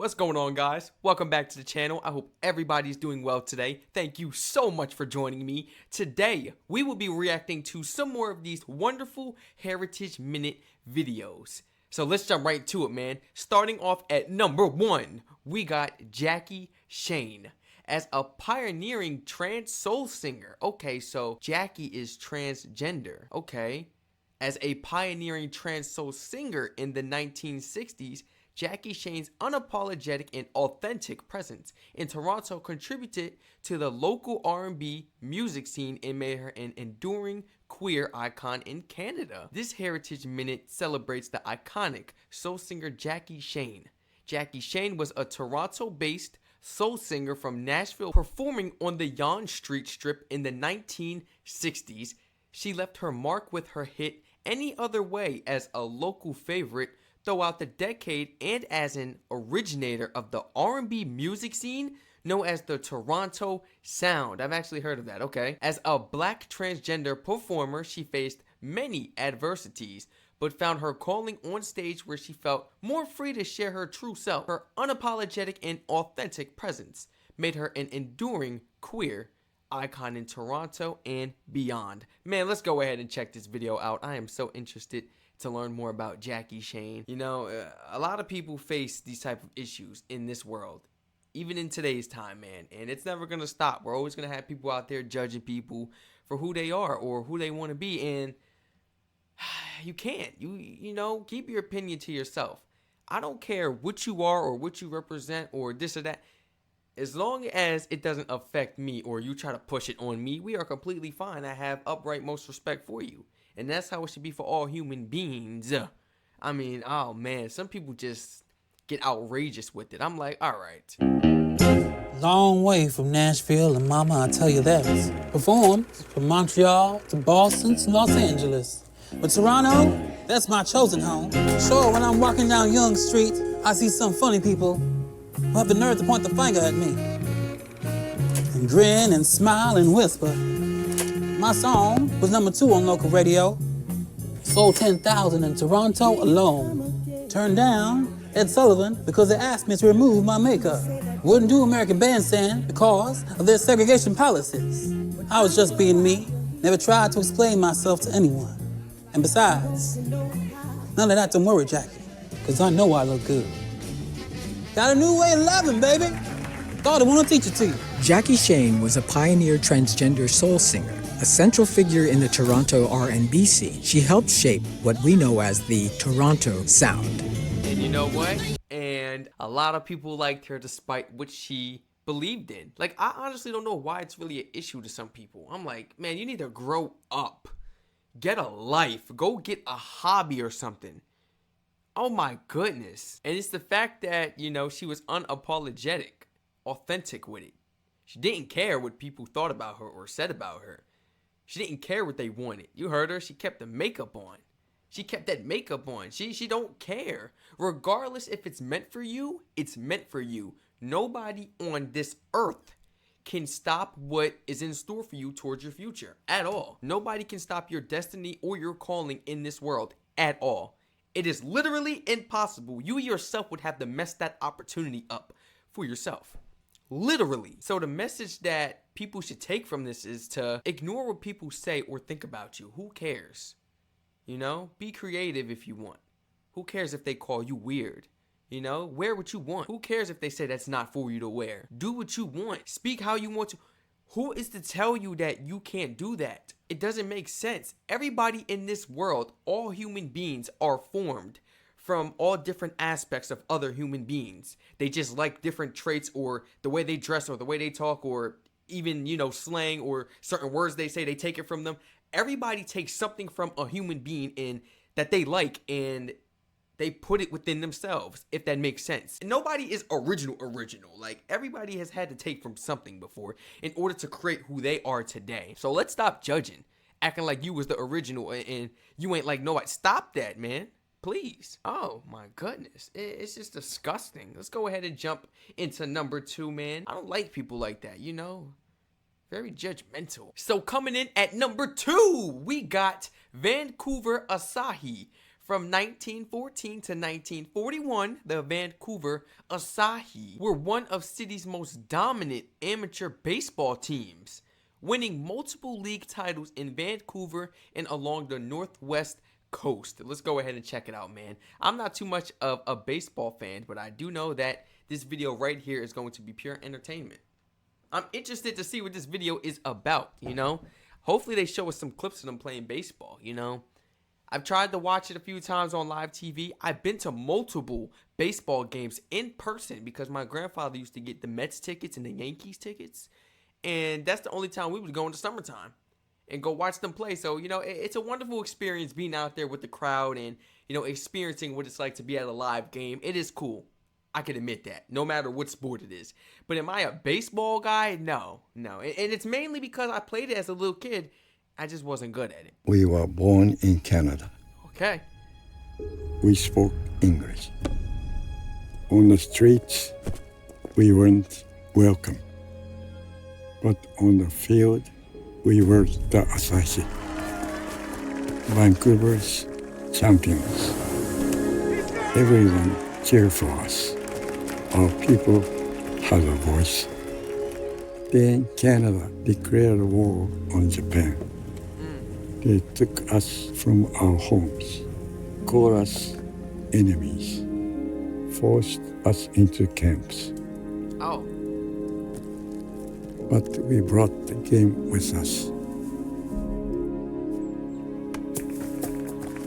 What's going on, guys? Welcome back to the channel. I hope everybody's doing well today. Thank you so much for joining me. Today, we will be reacting to some more of these wonderful Heritage Minute videos. So let's jump right to it, man. Starting off at number 1, we got Jackie Shane. As a pioneering trans soul singer. Okay, so Jackie is transgender. Okay. As a pioneering trans soul singer in the 1960s, Jackie Shane's unapologetic and authentic presence in Toronto contributed to the local R&B music scene and made her an enduring queer icon in Canada. This Heritage Minute celebrates the iconic soul singer Jackie Shane. Jackie Shane was a Toronto-based soul singer from Nashville performing on the Yonge Street Strip in the 1960s. She left her mark with her hit Any Other Way as a local favorite throughout the decade and as an originator of the R&B music scene known as the Toronto Sound. I've actually heard of that, okay. As a black transgender performer, she faced many adversities, but found her calling on stage where she felt more free to share her true self. Her unapologetic and authentic presence made her an enduring queer icon in Toronto and beyond. Man, let's go ahead and check this video out. I am so interested to learn more about Jackie Shane. You know, a lot of people face these type of issues in this world, even in today's time, man, and it's never gonna stop. We're always gonna have people out there judging people for who they are or who they want to be, and you can't. You know, keep your opinion to yourself. I don't care what you are or what you represent or this or that. As long as it doesn't affect me or you try to push it on me, we are completely fine. I have upright most respect for you. And that's how it should be for all human beings. I mean, oh man, some people just get outrageous with it. I'm like, all right. Long way from Nashville, and mama, I tell you that. Performed from Montreal to Boston to Los Angeles. But Toronto, that's my chosen home. Sure, when I'm walking down Yonge Street, I see some funny people who have the nerve to point the finger at me. And grin and smile and whisper. My song was number 2 on local radio. Sold 10,000 in Toronto alone. Turned down Ed Sullivan because they asked me to remove my makeup. Wouldn't do American Bandstand because of their segregation policies. I was just being me. Never tried to explain myself to anyone. And besides, none of that don't worry, Jackie, because I know I look good. Got a new way of loving, baby. Thought I want to teach it to you. Jackie Shane was a pioneer transgender soul singer, a central figure in the Toronto R&B scene. She helped shape what we know as the Toronto Sound. And you know what? And a lot of people liked her despite what she believed in. Like, I honestly don't know why it's really an issue to some people. I'm like, man, you need to grow up. Get a life. Go get a hobby or something. Oh my goodness. And it's the fact that, you know, she was unapologetic, authentic with it. She didn't care what people thought about her or said about her. She didn't care what they wanted. You heard her. She kept the makeup on. She kept that makeup on. She don't care. Regardless if it's meant for you, it's meant for you. Nobody on this earth can stop what is in store for you towards your future at all. Nobody can stop your destiny or your calling in this world at all. It is literally impossible. You yourself would have to mess that opportunity up for yourself. Literally. So the message that people should take from this is to ignore what people say or think about you. Who cares? You know, be creative if you want. Who cares if they call you weird? You know, wear what you want. Who cares if they say that's not for you to wear? Do what you want. Speak how you want to. Who is to tell you that you can't do that? It doesn't make sense. Everybody in this world, all human beings are formed from all different aspects of other human beings. They just like different traits or the way they dress or the way they talk or even, you know, slang or certain words they say, they take it from them. Everybody takes something from a human being in that they like and they put it within themselves, if that makes sense. And nobody is original. Like, everybody has had to take from something before in order to create who they are today. So let's stop judging, acting like you was the original and you ain't like nobody. Stop that, man. Please. Oh my goodness. It's just disgusting. Let's go ahead and jump into number 2, man. I don't like people like that, you know? Very judgmental. So coming in at number 2, we got Vancouver Asahi From 1914 to 1941, the Vancouver Asahi were one of city's most dominant amateur baseball teams, winning multiple league titles in Vancouver and along the northwest coast. Let's go ahead and check it out, man. I'm not too much of a baseball fan, but I do know that this video right here is going to be pure entertainment. I'm interested to see what this video is about, you know? Hopefully they show us some clips of them playing baseball, you know? I've tried to watch it a few times on live TV. I've been to multiple baseball games in person because my grandfather used to get the Mets tickets and the Yankees tickets. And that's the only time we would go in the summertime and go watch them play. So, you know, it's a wonderful experience being out there with the crowd and, you know, experiencing what it's like to be at a live game. It is cool. I can admit that, no matter what sport it is. But am I a baseball guy? No. And it's mainly because I played it as a little kid. I just wasn't good at it. We were born in Canada. Okay. We spoke English. On the streets, we weren't welcome. But on the field, we were the Asahi, Vancouver's champions. Everyone cheered for us. Our people had a voice. Then Canada declared war on Japan. They took us from our homes, called us enemies, forced us into camps. Oh. But we brought the game with us.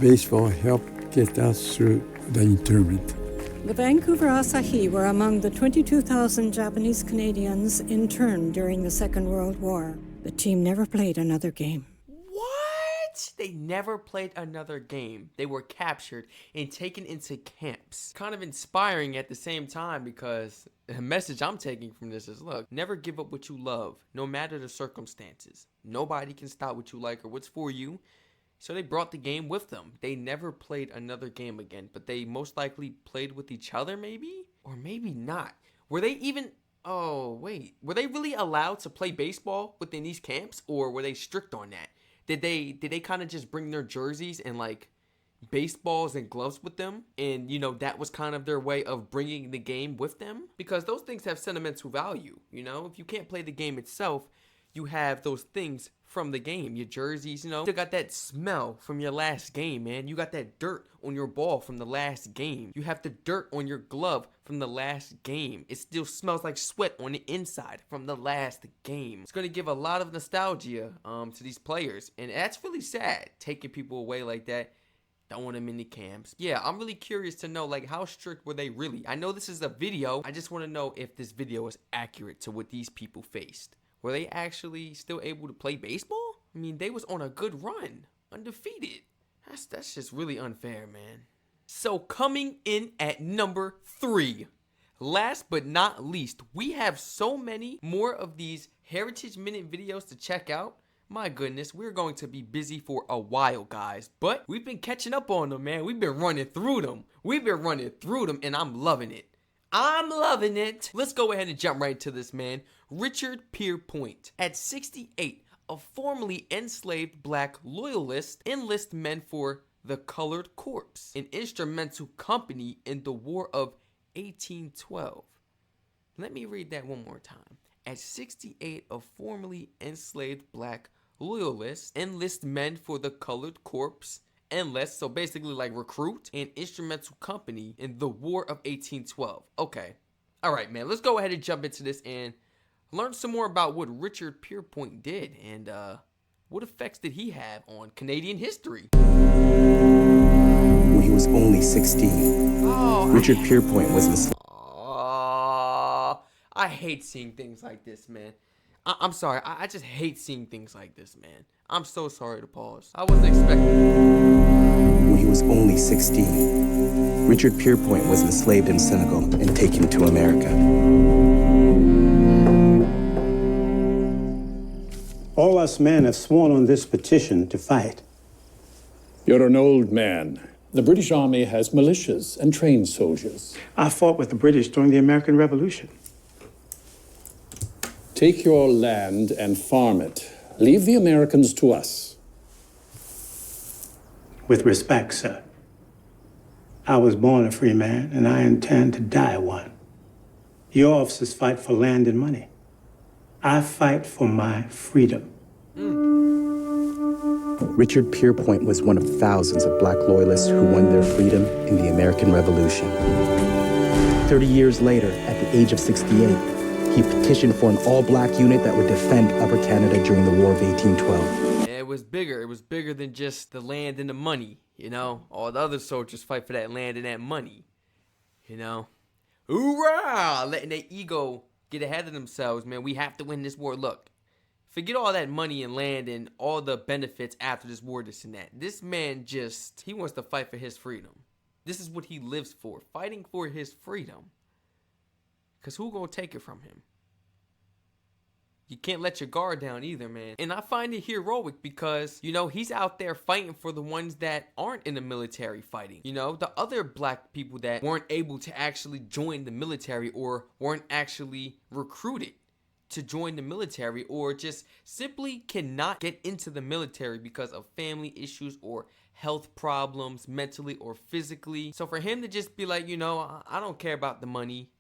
Baseball helped get us through the internment. The Vancouver Asahi were among the 22,000 Japanese Canadians interned during the Second World War. The team never played another game. What? They never played another game. They were captured and taken into camps. Kind of inspiring at the same time because the message I'm taking from this is, look, never give up what you love, no matter the circumstances. Nobody can stop what you like or what's for you. So they brought the game with them. They never played another game again, but they most likely played with each other maybe? Or maybe not. Were they even... Oh, wait. Were they really allowed to play baseball within these camps? Or were they strict on that? Did they kind of just bring their jerseys and like baseballs and gloves with them? And, you know, that was kind of their way of bringing the game with them? Because those things have sentimental value, you know? If you can't play the game itself, you have those things from the game, your jerseys, you know, you got that smell from your last game, man. You got that dirt on your ball from the last game. You have the dirt on your glove from the last game. It still smells like sweat on the inside from the last game. It's going to give a lot of nostalgia to these players, and that's really sad, taking people away like that, throwing them in the camps. Yeah, I'm really curious to know, like, how strict were they really? I know this is a video. I just want to know if this video is accurate to what these people faced. Were they actually still able to play baseball? I mean, they was on a good run, undefeated. That's just really unfair, man. So coming in at number 3, last but not least, we have so many more of these Heritage Minute videos to check out. My goodness, we're going to be busy for a while, guys. But we've been catching up on them, man. We've been running through them. And I'm loving it. Let's go ahead and jump right into this, man. Richard Pierpoint. At 68, a formerly enslaved black loyalist enlists men for the Colored Corps, an instrumental company in the War of 1812. Let me read that one more time. At 68, a formerly enslaved black loyalist enlists men for the Colored Corps, enlist, so basically like recruit, an instrumental company in the War of 1812. Okay. All right, man. Let's go ahead and jump into this and learn some more about what Richard Pierpoint did and what effects did he have on Canadian history. When he was only 16, Richard Pierpoint was the... I hate seeing things like this, man. I'm sorry. I just hate seeing things like this, man. I'm so sorry to pause. I wasn't expecting... When he was only 16, Richard Pierpoint was enslaved in Senegal and taken to America. All us men have sworn on this petition to fight. You're an old man. The British Army has militias and trained soldiers. I fought with the British during the American Revolution. Take your land and farm it. Leave the Americans to us. With respect, sir. I was born a free man, and I intend to die one. Your officers fight for land and money. I fight for my freedom. Richard Pierpoint was one of thousands of black loyalists who won their freedom in the American Revolution. 30 years later, at the age of 68, he petitioned for an all-black unit that would defend Upper Canada during the War of 1812. Yeah, it was bigger. It was bigger than just the land and the money, you know? All the other soldiers fight for that land and that money, you know? Hoorah! Letting their ego get ahead of themselves, man. We have to win this war. Look, forget all that money and land and all the benefits after this war, this and that. This man he wants to fight for his freedom. This is what he lives for, fighting for his freedom. Because who gonna take it from him? You can't let your guard down either, man. And I find it heroic because, you know, he's out there fighting for the ones that aren't in the military fighting. You know, the other black people that weren't able to actually join the military or weren't actually recruited to join the military or just simply cannot get into the military because of family issues or health problems, mentally or physically. So for him to just be like, you know, I don't care about the money.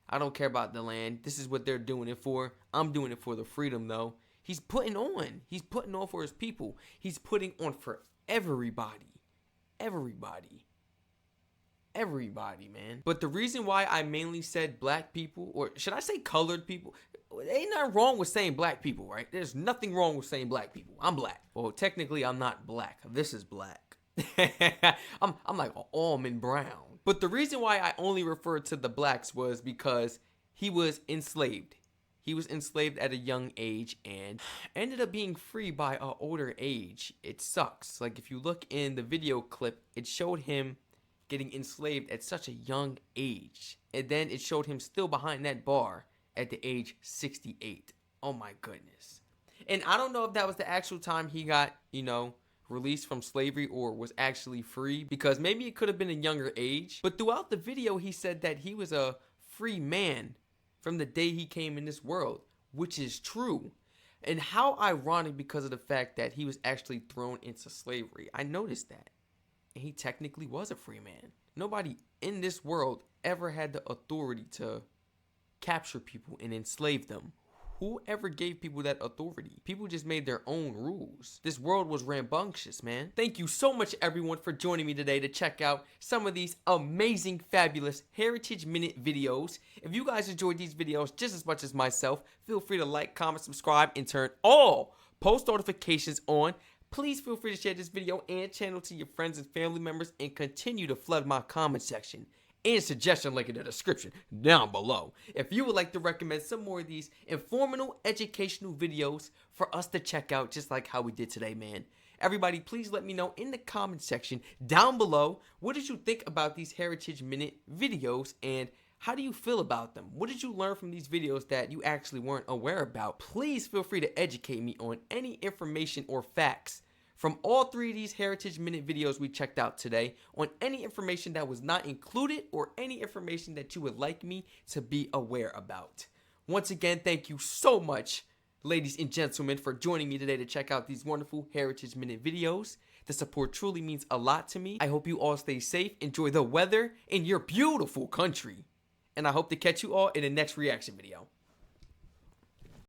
I don't care about the land. This is what they're doing it for. I'm doing it for the freedom, though. He's putting on. He's putting on for his people. He's putting on for everybody. Everybody. Everybody, man. But the reason why I mainly said black people, or should I say colored people? Ain't nothing wrong with saying black people, right? There's nothing wrong with saying black people. I'm black. Well, technically, I'm not black. This is black. I'm like an almond brown. But the reason why I only referred to the blacks was because he was enslaved. He was enslaved at a young age and ended up being free by an older age. It sucks. Like if you look in the video clip, it showed him getting enslaved at such a young age. And then it showed him still behind that bar at the age 68. Oh my goodness. And I don't know if that was the actual time he got, you know, released from slavery or was actually free, because maybe it could have been a younger age. But throughout the video, he said that he was a free man from the day he came in this world, which is true. And how ironic, because of the fact that he was actually thrown into slavery. I noticed that. And he technically was a free man. Nobody in this world ever had the authority to capture people and enslave them. Whoever gave people that authority? People just made their own rules. This world was rambunctious, man. Thank you so much, everyone, for joining me today to check out some of these amazing, fabulous Heritage Minute videos. If you guys enjoyed these videos just as much as myself, feel free to like, comment, subscribe, and turn all post notifications on. Please feel free to share this video and channel to your friends and family members, and continue to flood my comment section and suggestion link in the description down below if you would like to recommend some more of these informational, educational videos for us to check out, just like how we did today, man. Everybody, please let me know in the comment section down below, what did you think about these Heritage Minute videos, and how do you feel about them? What did you learn from these videos that you actually weren't aware about? Please feel free to educate me on any information or facts from all three of these Heritage Minute videos we checked out today, on any information that was not included or any information that you would like me to be aware about. Once again, thank you so much, ladies and gentlemen, for joining me today to check out these wonderful Heritage Minute videos. The support truly means a lot to me. I hope you all stay safe, enjoy the weather in your beautiful country, and I hope to catch you all in the next reaction video.